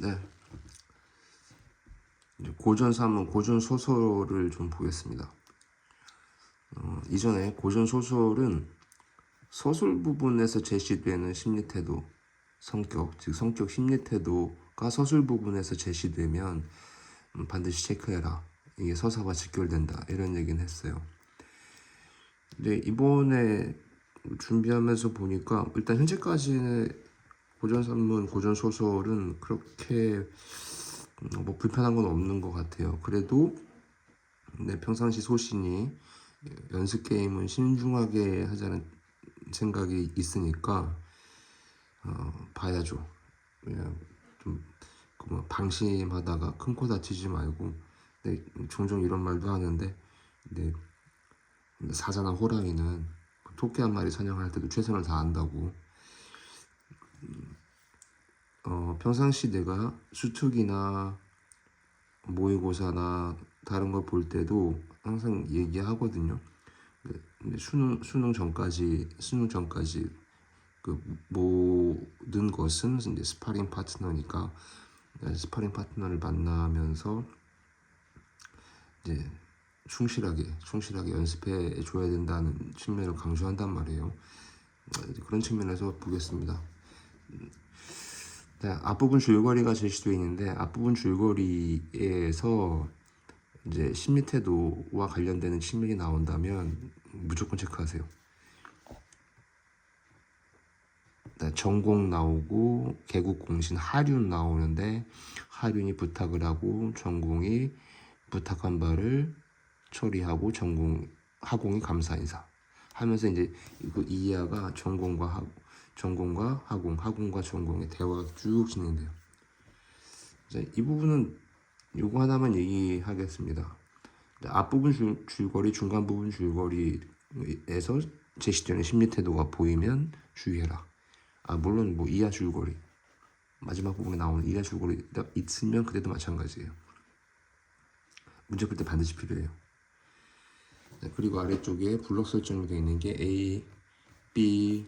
네. 이제 고전산문, 고전소설을 좀 보겠습니다. 이전에 고전소설은 서술 부분에서 제시되는 심리태도, 성격, 즉 성격 심리태도가 서술 부분에서 제시되면 반드시 체크해라. 이게 서사와 직결된다. 이런 얘기는 했어요. 근데 이번에 준비하면서 보니까 일단 현재까지의 고전산문, 고전소설은 그렇게 뭐 불편한 건 없는 것 같아요. 그래도 내 평상시 소신이 연습 게임은 신중하게 하자는 생각이 있으니까 봐야죠. 그냥 좀 방심하다가 큰 코 다치지 말고. 근데 종종 이런 말도 하는데, 근데 사자나 호랑이는 토끼 한 마리 사냥할 때도 최선을 다한다고. 평상시 내가 수특이나 모의고사나 다른 걸 볼 때도 항상 얘기하거든요. 근데 수능 전까지 그 모든 것은 이제 스파링 파트너니까, 스파링 파트너를 만나면서 이제 충실하게 연습해 줘야 된다는 측면을 강조한단 말이에요. 그런 측면에서 보겠습니다. 네, 앞부분 줄거리가 제시되어 있는데, 앞부분 줄거리에서 이제 심리태도와 관련되는 측면이 나온다면 무조건 체크하세요. 네, 전공 나오고 개국공신 하륜 나오는데, 하륜이 부탁을 하고 전공이 부탁한 바를 처리하고 하공이 감사 인사 하면서 이제 그 이해가 전공과 하공과 전공의 대화가 쭉 진행돼요. 이 부분은 요거 하나만 얘기하겠습니다. 앞부분 줄거리, 중간 부분 줄거리에서 제시되는 심리 태도가 보이면 주의해라. 물론 뭐 이하 줄거리, 마지막 부분에 나오는 이하 줄거리가 있으면 그때도 마찬가지예요. 문제 풀 때 반드시 필요해요. 그리고 아래쪽에 블록 설정이 되어 있는 게 A, B,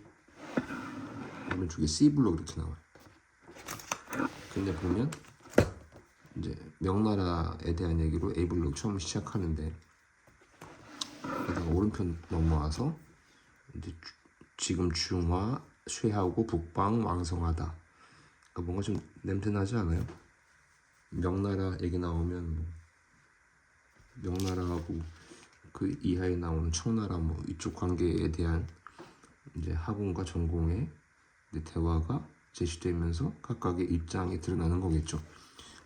오른쪽에 C 블록 이렇게 나와요. 근데 보면 이제 명나라에 대한 얘기로 A 블록 처음 시작하는데, 그다가 오른편 넘어와서 이제 지금 중화, 쇠하고 북방 왕성하다. 그러니까 뭔가 좀 냄새나지 않아요? 명나라 얘기 나오면 명나라하고 그 이하에 나오는 청나라 뭐 이쪽 관계에 대한 이제 하공과 전공의 대화가 제시되면서 각각의 입장이 드러나는 거겠죠.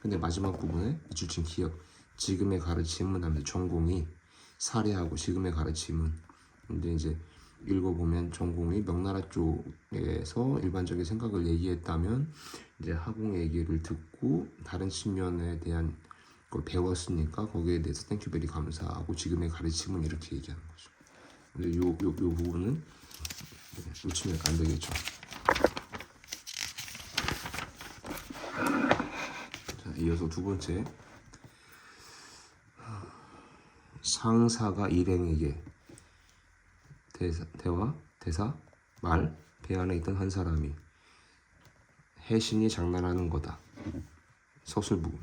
근데 마지막 부분에 이출친 기억, 지금의 가르침은 하면서 전공이 사례하고 지금의 가르침은, 근데 이제 읽어보면 전공이 명나라 쪽에서 일반적인 생각을 얘기했다면, 이제 하공의 얘기를 듣고 다른 측면에 대한 걸 배웠으니까 거기에 대해서 땡큐베리 감사하고 지금의 가르침은 이렇게 얘기하는 거죠. 근데 요 부분은 놓치면 안 되겠죠. 자, 이어서 두 번째, 상사가 일행에게 대사 말, 배 안에 있던 한 사람이 해신이 장난하는 거다. 서술 부분.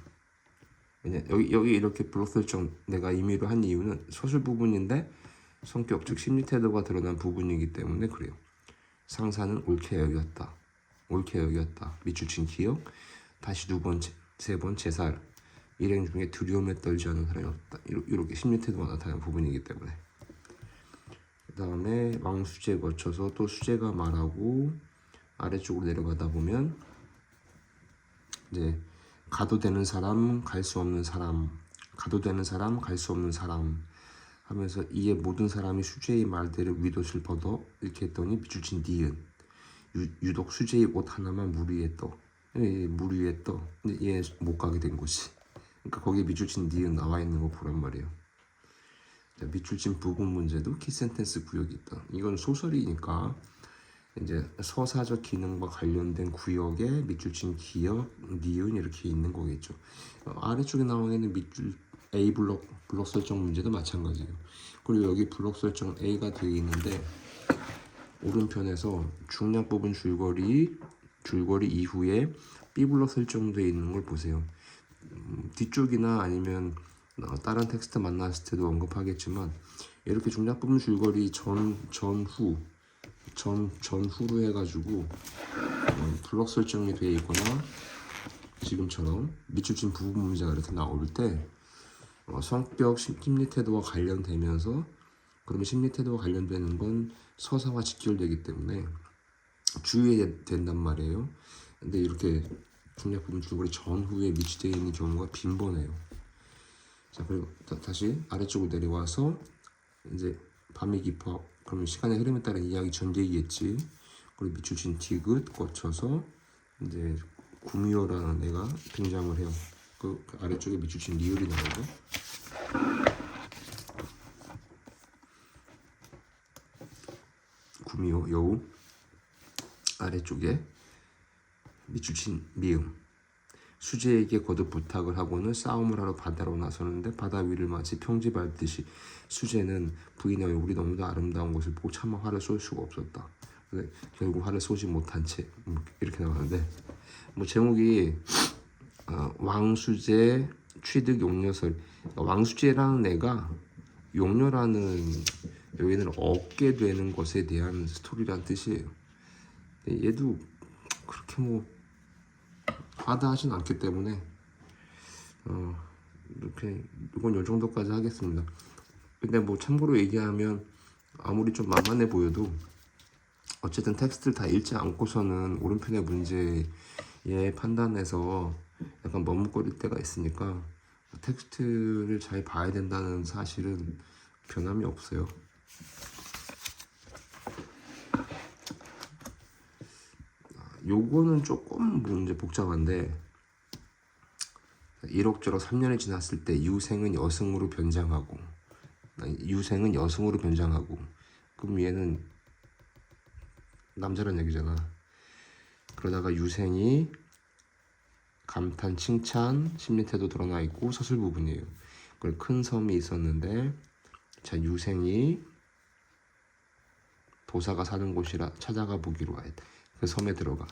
왜냐 여기 이렇게 블록 설정 내가 임의로 한 이유는 서술 부분인데 성격 즉 심리 태도가 드러난 부분이기 때문에 그래요. 상사는 옳게 여겼다. 밑줄 친 기억. 다시 두 번째, 세 번째 살. 일행 중에 두려움에 떨지 않은 사람이 없다. 이렇게 심리 태도가 나타나는 부분이기 때문에. 그 다음에 왕수제 거쳐서 또 수제가 말하고 아래쪽으로 내려가다 보면 이제 가도 되는 사람, 갈 수 없는 사람, 하면서 이에 모든 사람이 수제의 말대로 위도를 벗어 이렇게 했더니 밑줄 친 니은, 유독 수제의 옷 하나만 물 위에 떠. 근데 얘 못 가게 된 거지. 그러니까 거기에 밑줄 친 니은 나와 있는 거 보란 말이에요. 밑줄 친 부분 문제도 키센텐스 구역이 있다. 이건 소설이니까 이제 서사적 기능과 관련된 구역에 밑줄 친 기역, 니은 이렇게 있는 거겠죠. 아래쪽에 나와 있는 밑줄 A 블록 설정 문제도 마찬가지예요. 그리고 여기 블록 설정 A가 되어 있는데 오른편에서 중량 부분 줄거리 줄거리 이후에 B블럭 설정되어 있는 걸 보세요. 뒤쪽이나 아니면 다른 텍스트 만났을 때도 언급하겠지만 이렇게 중략 부분 줄거리 전후로 해가지고 블럭 설정이 되어 있거나 지금처럼 밑줄친 부분 문제가 이렇게 나올 때 성격, 심리 태도와 관련되면서 그러면 심리 태도와 관련되는 건 서사와 직결되기 때문에 주의해야 된단 말이에요. 근데 이렇게 중략 부분 줄거리 전후에 위치되어 있는 경우가 빈번해요. 자, 그리고 다시 아래쪽으로 내려와서 이제 밤이 깊어. 그러면 시간의 흐름에 따른 이야기 전개이겠지. 그리고 밑줄친 디귿 거쳐서 이제 구미호라는 애가 등장을 해요. 그 아래쪽에 밑줄친 리을이 나오고. 구미호 여우 아래쪽에 밑줄친 미음. 수재에게 거듭 부탁을 하고는 싸움을 하러 바다로 나서는데 바다 위를 마치 평지 밟듯이 수재는 부인의 얼굴이 너무도 아름다운 것을 보고 차마 화를 쏠 수가 없었다. 결국 화를 쏘지 못한 채 이렇게 나오는데 뭐 제목이 왕수재 취득 용녀설. 왕수재라는 애가 용녀라는 여기는 얻게 되는 것에 대한 스토리란 뜻이에요. 얘도 그렇게 뭐 과다하진 않기 때문에 이렇게 이건 요 정도까지 하겠습니다. 근데 뭐 참고로 얘기하면 아무리 좀 만만해 보여도 어쨌든 텍스트를 다 읽지 않고서는 오른편의 문제에 판단해서 약간 머뭇거릴 때가 있으니까 텍스트를 잘 봐야 된다는 사실은 변함이 없어요. 요거는 조금 문제 복잡한데 이럭저럭 3년이 지났을 때 유생은 여승으로 변장하고 그럼 얘는 남자란 얘기잖아. 그러다가 유생이 감탄, 칭찬, 심리태도 드러나 있고 서술 부분이에요. 그걸 큰 섬이 있었는데 자 유생이 도사가 사는 곳이라 찾아가 보기로 해. 그 섬에 들어가.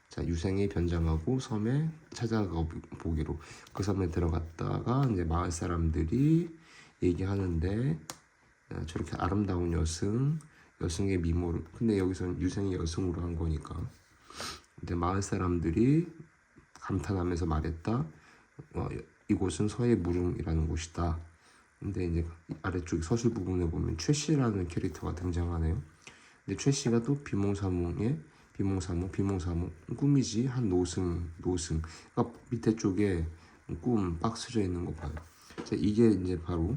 자 유생이 변장하고 섬에 찾아가 보기로 그 섬에 들어갔다가 이제 마을 사람들이 얘기하는데 저렇게 아름다운 여승의 미모를 근데 여기서는 유생이 여승으로 한 거니까 근데 마을 사람들이 감탄하면서 말했다. 이곳은 서해 무릉이라는 곳이다. 근데 이제 아래쪽 서술 부분에 보면 최씨라는 캐릭터가 등장하네요. 근데 최씨가 또 비몽사몽 꿈이지 한 노승 그러니까 밑에 쪽에 꿈 박스져 있는 거 봐요. 자, 이게 이제 바로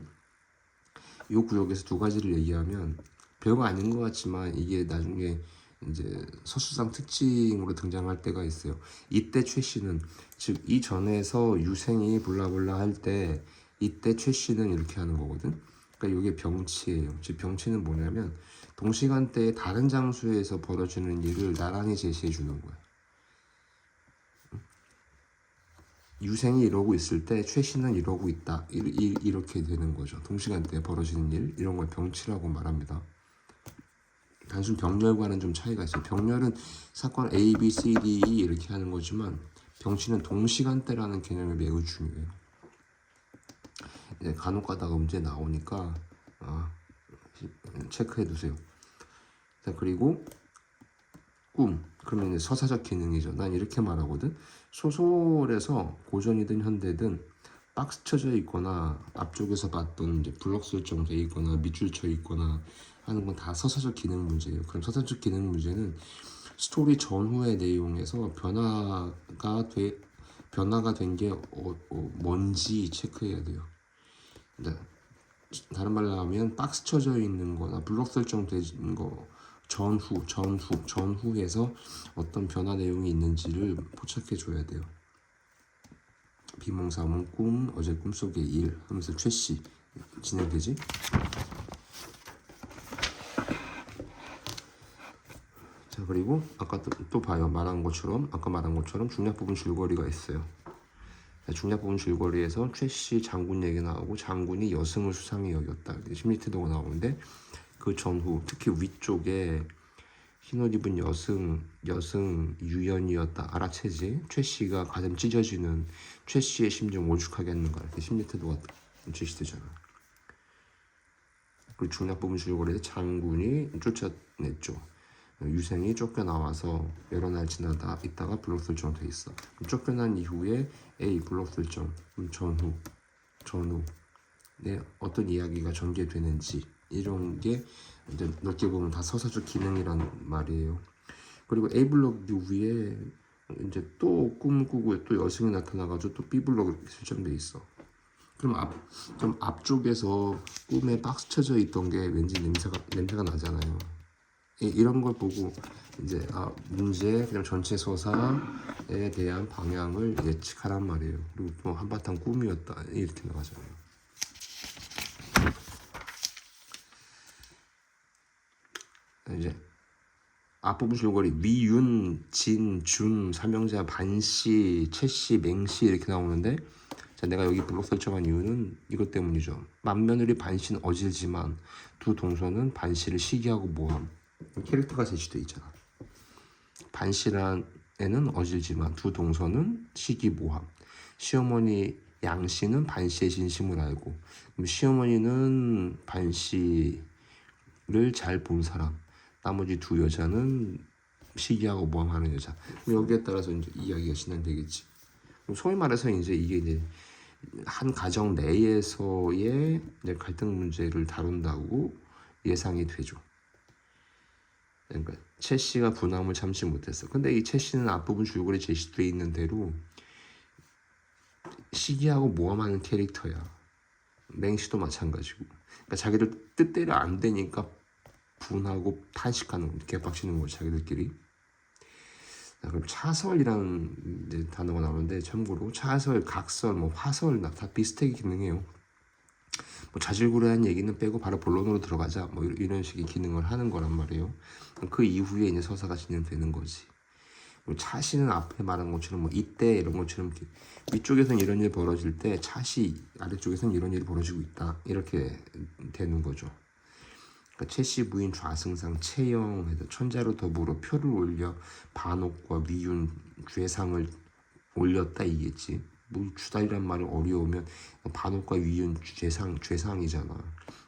이 구역에서 두 가지를 얘기하면 별거 아닌 것 같지만 이게 나중에 이제 서술상 특징으로 등장할 때가 있어요. 이때 최씨는 즉 이전에서 유생이 블라블라 할 때 이때 최씨는 이렇게 하는 거거든. 그러니까 이게 병치예요. 즉 병치는 뭐냐면 동시간대에 다른 장소에서 벌어지는 일을 나란히 제시해 주는 거야. 유생이 이러고 있을 때 최씨는 이러고 있다. 이렇게 되는 거죠. 동시간대에 벌어지는 일 이런 걸 병치라고 말합니다. 단순 병렬과는 좀 차이가 있어요. 병렬은 사건 A, B, C, D, E 이렇게 하는 거지만 병치는 동시간대라는 개념이 매우 중요해요. 이제 간혹 가다가 문제 나오니까 체크해 두세요. 자 그리고 꿈 그러면 이제 서사적 기능이죠. 난 이렇게 말하거든. 소설에서 고전이든 현대든 박스 쳐져 있거나 앞쪽에서 봤던 이제 블럭 설정돼 있거나 밑줄 쳐 있거나 하는 건 다 서사적 기능 문제예요. 그럼 서사적 기능 문제는 스토리 전후의 내용에서 변화가 된 게 뭔지 체크해야 돼요. 다른 말로 하면 박스 쳐져 있는 거나 블럭 설정된 거 전후에서 어떤 변화 내용이 있는지를 포착해 줘야 돼요. 비몽사몽 꿈 어제 꿈속의 일 하면서 최씨 진행되지. 자 그리고 아까 또 봐요. 아까 말한 것처럼 중략 부분 줄거리가 있어요. 중략 부분 줄거리에서 최씨 장군 얘기 나오고 장군이 여승을 수상히 여겼다. 심리태도가 나오는데 그 전후 특히 위쪽에 흰옷 입은 여성 유연이었다. 알아채지? 최 씨가 가슴 찢어지는 최 씨의 심정 오죽하게 했는가. 이렇게 심리 태도가 제시되잖아. 그리고 중략 부분 줄거리에서 장군이 쫓아냈죠. 유생이 쫓겨나와서 여러 날 지나다 있다가 블록 설정돼 있어. 쫓겨난 이후에 A 블록 설정 전후 어떤 이야기가 전개되는지 이런 게 이제 넓게 보면 다 서사적 기능이란 말이에요. 그리고 A 블록 이후에 이제 또 꿈을 꾸고 또 여성이 나타나가지고 또 B 블록이 설정돼 있어. 그럼 좀 앞쪽에서 꿈에 박스 쳐져 있던 게 왠지 냄새가 나잖아요. 이런 걸 보고 이제 문제 그냥 전체 서사에 대한 방향을 예측하란 말이에요. 그리고 또 한바탕 꿈이었다 이렇게 나가잖아요. 이제 앞부분 줄거리 미윤, 진, 준, 삼형제와 반씨, 채씨, 맹씨 이렇게 나오는데 자, 내가 여기 블록 설정한 이유는 이것 때문이죠. 맏며느리 반씨는 어질지만 두 동서는 반씨를 시기하고 모함. 캐릭터가 제시돼 있잖아. 반씨란 애는 어질지만 두 동서는 시기 모함. 시어머니 양씨는 반씨의 진심을 알고 그럼 시어머니는 반씨를 잘 본 사람. 나머지 두 여자는 시기하고 모함하는 여자. 그럼 여기에 따라서 이제 이야기가 진행되겠지. 그럼 소위 말해서 이제 이게 이제 한 가정 내에서의 이제 갈등 문제를 다룬다고 예상이 되죠. 그러니까 채 씨가 분함을 참지 못했어. 근데 이 채 씨는 앞부분 줄거리 제시되어 있는 대로 시기하고 모함하는 캐릭터야. 맹씨도 마찬가지고. 그러니까 자기들 뜻대로 안 되니까 분하고 탄식하는 개빡치는 거지 자기들끼리. 그럼 차설이라는 이제 단어가 나오는데 참고로 차설, 각설, 뭐 화설 다 비슷하게 기능해요. 뭐 자질구레한 얘기는 빼고 바로 본론으로 들어가자 뭐 이런 식의 기능을 하는 거란 말이에요. 그 이후에 이제 서사가 진행되는 거지. 차시는 앞에 말한 것처럼 뭐 이때 이런 것처럼 위쪽에서는 이런 일이 벌어질 때 차시 아래쪽에서는 이런 일이 벌어지고 있다 이렇게 되는 거죠. 그러니까 최씨 부인 좌승상 채영에서 천자로 더불어 표를 올려 반옥과 미윤 죄상을 올렸다 이겠지. 뭐 주달이란 말이 어려우면 반옥과 미윤 죄상이잖아.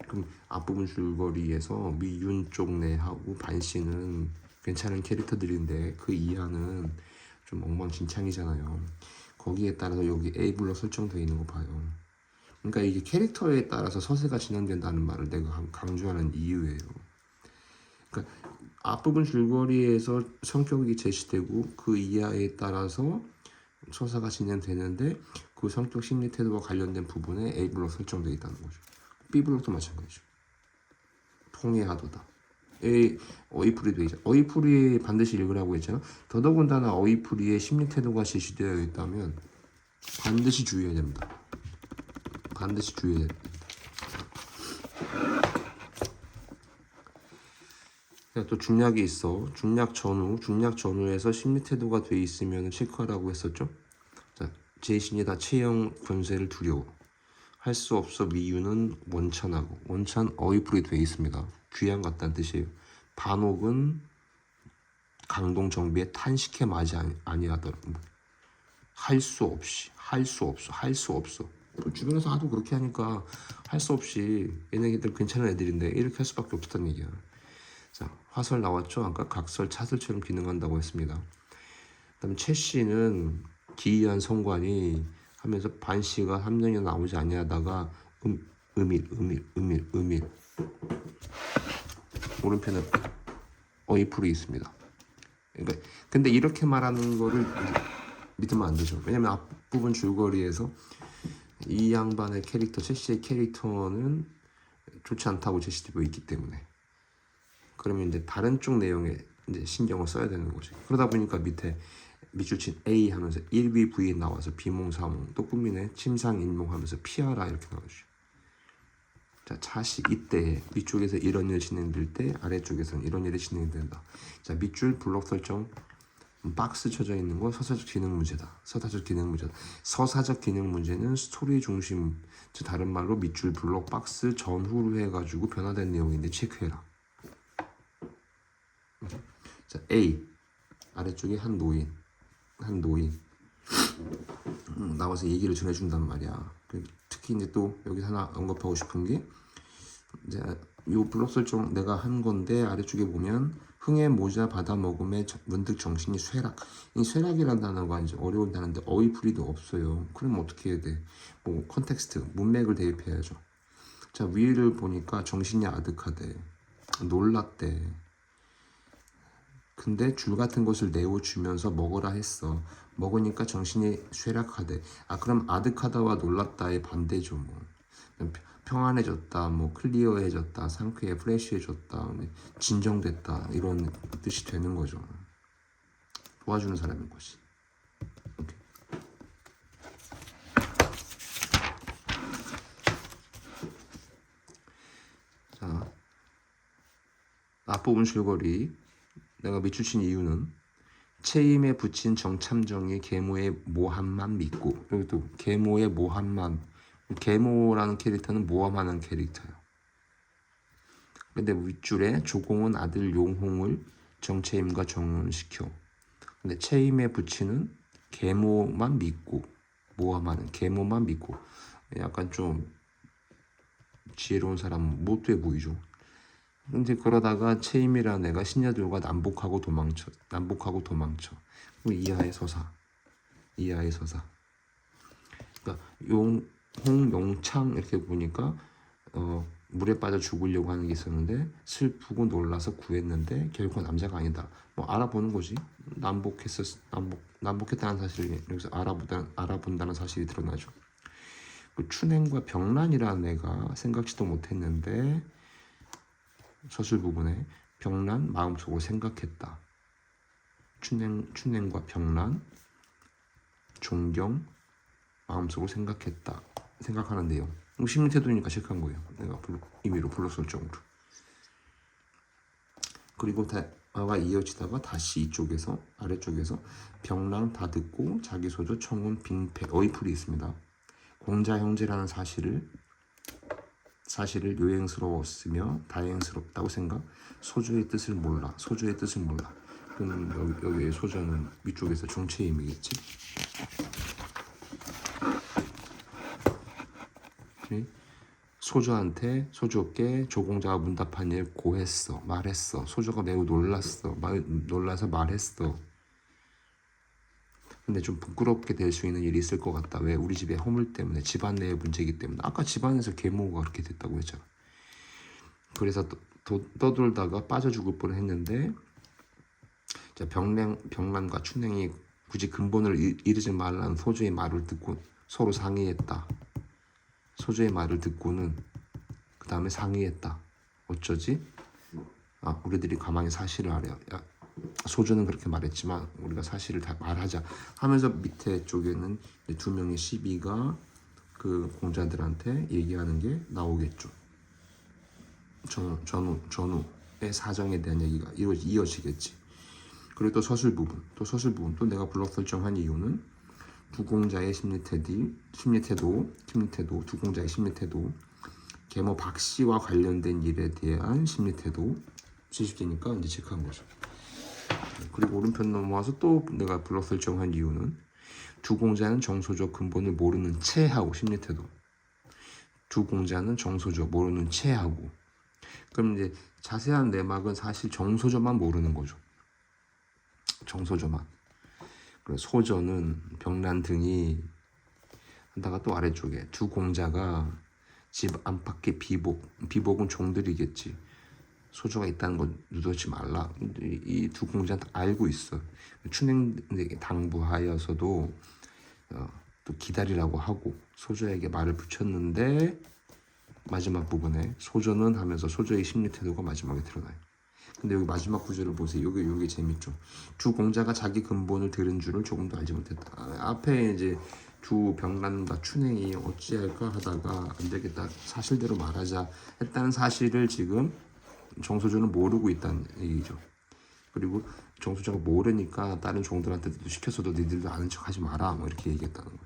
그럼 앞부분 줄거리에서 미윤 쪽 내하고 반씨는 괜찮은 캐릭터들인데 그 이하는 좀 엉망진창이잖아요. 거기에 따라서 여기 A 블록 설정되어 있는 거 봐요. 그러니까 이게 캐릭터에 따라서 서사가 진행된다는 말을 내가 강조하는 이유예요. 그러니까 앞부분 줄거리에서 성격이 제시되고 그 이하에 따라서 서사가 진행되는데 그 성격 심리 태도와 관련된 부분에 A 블록 설정되어 있다는 거죠. B 블록도 마찬가지죠. 통해하도다. 어이풀이 되죠. 어이풀이 반드시 읽으라고 했잖아. 더더군다나 어이풀이의 심리 태도가 제시되어 있다면 반드시 주의해야 됩니다. 반드시 주의해야 됩니다. 또 중략이 있어. 중략 전후에서 심리 태도가 돼 있으면 체크하라고 했었죠. 자, 제신이 다 체형 권세를 두려워. 할 수 없어 미유는 원찬하고 원찬 어이풀이 돼 있습니다. 귀양 같다는 뜻이에요. 반옥은 강동 정비에 탄식해 마지 아니하더라. 할 수 없어. 주변에서 하도 그렇게 하니까 할 수 없이 얘네들 괜찮은 애들인데 이렇게 할 수밖에 없었다는 얘기야. 자, 화설 나왔죠? 아까 각설, 차설처럼 기능한다고 했습니다. 그다음에 최 씨는 기이한 성관이 하면서 반 씨가 3년이 나오지 아니하다가 음일 오른편에 어이풀이 있습니다. 그러니까 근데 이렇게 말하는 거를 믿으면 안 되죠. 왜냐면 앞부분 줄거리에서 이 양반의 캐릭터, 최 씨의 캐릭터는 좋지 않다고 제시되고 있기 때문에 그러면 이제 다른 쪽 내용에 이제 신경을 써야 되는 거지. 그러다 보니까 밑에 밑줄친 A 하면서 1비 V 나와서 비몽사몽 또 꾸미네 침상인몽 하면서 피하라 이렇게 나오죠. 자, 차시 이때 위쪽에서 이런 일이 진행될 때 아래쪽에서는 이런 일이 진행된다. 자, 밑줄 블록 설정 박스 쳐져 있는 건 서사적 기능 문제다. 서사적 기능 문제는 스토리 중심, 즉 다른 말로 밑줄 블록 박스 전후로 해가지고 변화된 내용인데 체크해라. 자, A 아래쪽에 한 노인 나와서 얘기를 전해준단 말이야. 특히 이제 또 여기 하나 언급하고 싶은 게 이제 요 블록 설정 내가 한 건데 아래쪽에 보면 흥의 모자 받아 먹음에 문득 정신이 쇠락. 이 쇠락이라는 단어가 이제 어려운 단어인데 어휘풀이도 없어요. 그럼 어떻게 해야 돼? 뭐 컨텍스트, 문맥을 대입해야죠. 자, 위를 보니까 정신이 아득하대, 놀랐대. 근데 줄 같은 것을 내어주면서 먹으라 했어. 먹으니까 정신이 쇠락하대. 아, 그럼 아득하다와 놀랐다의 반대죠. 뭐 평안해졌다, 뭐 클리어해졌다, 상쾌해, 프레쉬해졌다, 진정됐다 이런 뜻이 되는 거죠. 도와주는 사람인 것이. 오케이. 자, 앞부분 줄거리. 내가 밑줄 친 이유는 체임에 붙인 정참정이 계모의 모함만 믿고, 여기 또 계모의 모함만, 계모라는 캐릭터는 모함하는 캐릭터예요. 근데 윗줄에 조공은 아들 용홍을 정체임과 정혼시켜. 근데 체임에 붙이는 계모만 믿고, 모함하는 계모만 믿고, 약간 좀 지혜로운 사람 못돼 보이죠. 근데 그러다가 체임이라는 애가 신녀들과 남복하고 도망쳐. 이하의 서사. 그러니까 홍용창 이렇게 보니까 물에 빠져 죽으려고 하는 게 있었는데 슬프고 놀라서 구했는데 결국 남자가 아니다. 뭐 알아보는 거지. 남복했다는 사실을 여기서 알아본다는 사실이 드러나죠. 그 춘행과 병란이라는 애가 생각지도 못했는데 서술 부분에 병란 마음속으로 생각했다. 춘행과 병란 존경 마음속으로 생각하는 내용. 심리태도니까 체크한 거예요. 내가 임의로 블록 설정으로. 그리고 대화가 이어지다가 다시 이쪽에서 아래쪽에서 병랑 다 듣고 자기 소조 청운 빈패 어이풀이 있습니다. 공자 형제라는 사실을 요행스러웠으며 다행스럽다고 생각. 소조의 뜻을 몰라. 그럼 여기의 소조는 위쪽에서 정체임이겠지. 소조께 조공자가 문답한 일 말했어. 소조가 매우 놀라서 말했어. 근데 좀 부끄럽게 될 수 있는 일이 있을 것 같다. 왜? 우리 집에 허물 때문에, 집안 내의 문제이기 때문에. 아까 집안에서 계모가 그렇게 됐다고 했잖아. 그래서 떠돌다가 빠져 죽을 뻔했는데 병란과 춘행이 굳이 근본을 이르지 말라는 소조의 말을 듣고 서로 상의했다. 소조의 말을 듣고는 그 다음에 상의했다. 어쩌지? 우리들이 가만히 사실을 하려. 소조는 그렇게 말했지만 우리가 사실을 다 말하자 하면서 밑에 쪽에는 두 명의 시비가 그 공자들한테 얘기하는 게 나오겠죠. 전우의 사정에 대한 얘기가 이어지겠지. 그리고 또 서술 부분 또 내가 블록 설정한 이유는 두 공자의 심리태도 두 공자의 심리태도 계모 박씨와 관련된 일에 대한 심리태도 70대니까 이제 체크한 거죠. 그리고 오른편 넘어와서 또 내가 블록 설정한 이유는 두 공자는 정소조 근본을 모르는 체하고 심리태도. 두 공자는 정소조 모르는 체하고. 그럼 이제 자세한 내막은 사실 정소조만 모르는 거죠. 정소조만. 그래서 소조는 병란 등이 한다가 또 아래쪽에 두 공자가 집 안팎의 비복은 종들이겠지. 소조가 있다는 걸 누더지 말라. 이 두 공자는 알고 있어. 춘행에게 당부하여서도 또 기다리라고 하고 소조에게 말을 붙였는데 마지막 부분에 소조는 하면서 소조의 심리 태도가 마지막에 드러나요. 근데 여기 마지막 구절을 보세요. 여기 재밌죠. 두 공자가 자기 근본을 들은 줄을 조금도 알지 못했다. 앞에 이제 두 병란과 춘행이 어찌할까 하다가 안 되겠다. 사실대로 말하자 했다는 사실을 지금 정소조는 모르고 있다는 얘기죠. 그리고 정소조가 모르니까 다른 종들한테도 시켰어도 니들도 아는 척 하지 마라 뭐 이렇게 얘기했다는 거죠.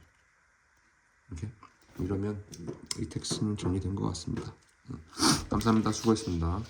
이렇게 이러면 이 텍스트는 정리된 것 같습니다. 감사합니다. 수고했습니다.